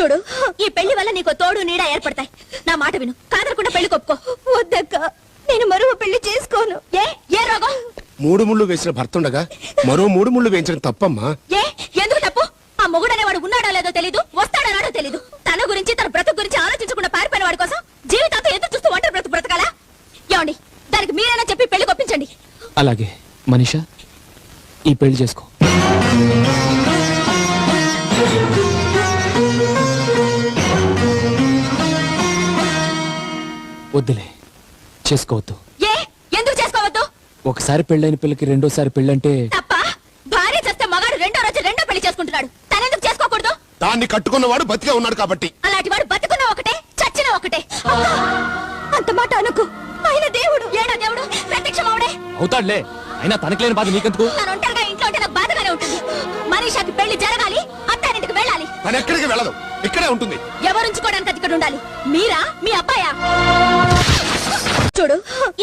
చూడు, ఈ పెళ్లి వల్ల నీకు తోడు నీడ ఏర్పడతాయి. నా మాట విను, కాదనకుండా పెళ్లి కొప్పుకో. వద్దక్క, నేను మరో పెళ్లి చేసుకోను. ఏ రోగం? 3 ముళ్ళు వేసిన భర్త ఉండగా మరో 3 ముళ్ళు వేయించడం తప్పమ్మా. ఎందుకు తప్పు? ఆ మొగుడనేవాడు ఉన్నాడో లేదో తెలీదు, వస్తాడో తెలీదు. తన గురించి, తన బ్రతుకు గురించి ఆలోచించకుండా పారిపోయిన వాడి కోసం జీవితాంతో ఎదురు చూస్తూ ఒంటరి బ్రతుకు బ్రతకాలా? ఏమండి, దానికి మీరైనా చెప్పి పెళ్లి కొప్పించండి. అలాగే మనీషా, ఈ పెళ్లి చేసుకో. వద్దులే, చేసుకోవద్దు. ఎందుకు చేసుకోవద్దు? ఒకసారి పెళ్ళైన పిల్లకి రెండోసారి పెళ్ళంటే తప్ప. భార్య చేస్తే మగాడు రెండో రోజు రెండో పెళ్లి చేసుకుంటున్నాడు. తనెందుకు చేసుకోకూడదు? దాన్ని కట్టుకున్నవాడు బతికే ఉన్నాడు కాబట్టి. అలాంటి వాడు బతుకున్న ఒకటే, చచ్చిన ఒకటే. అంత మాట అనుకు. ఆయన దేవుడు, ఏడా దేవుడు, ప్రత్యక్షమవుడే అవుతాడులే. అయినా తనకి లేని బాధ నీకెందుకు? తను ఒంటరిగా ఇంట్లో ఉంటే నాకు బాధగానే ఉంటుంది. మనీషాకి పెళ్లి జరగాలి, అత్తారింటికి వెళ్ళాలి. తను ఎక్కడికి వెళ్ళదు, ఇక్కడే ఉంటుంది. ఎవరుంచుకోవడానికి అది ఇక్కడ ఉండాలి? మీరా, మీ అబ్బాయా? చూడు, ఈ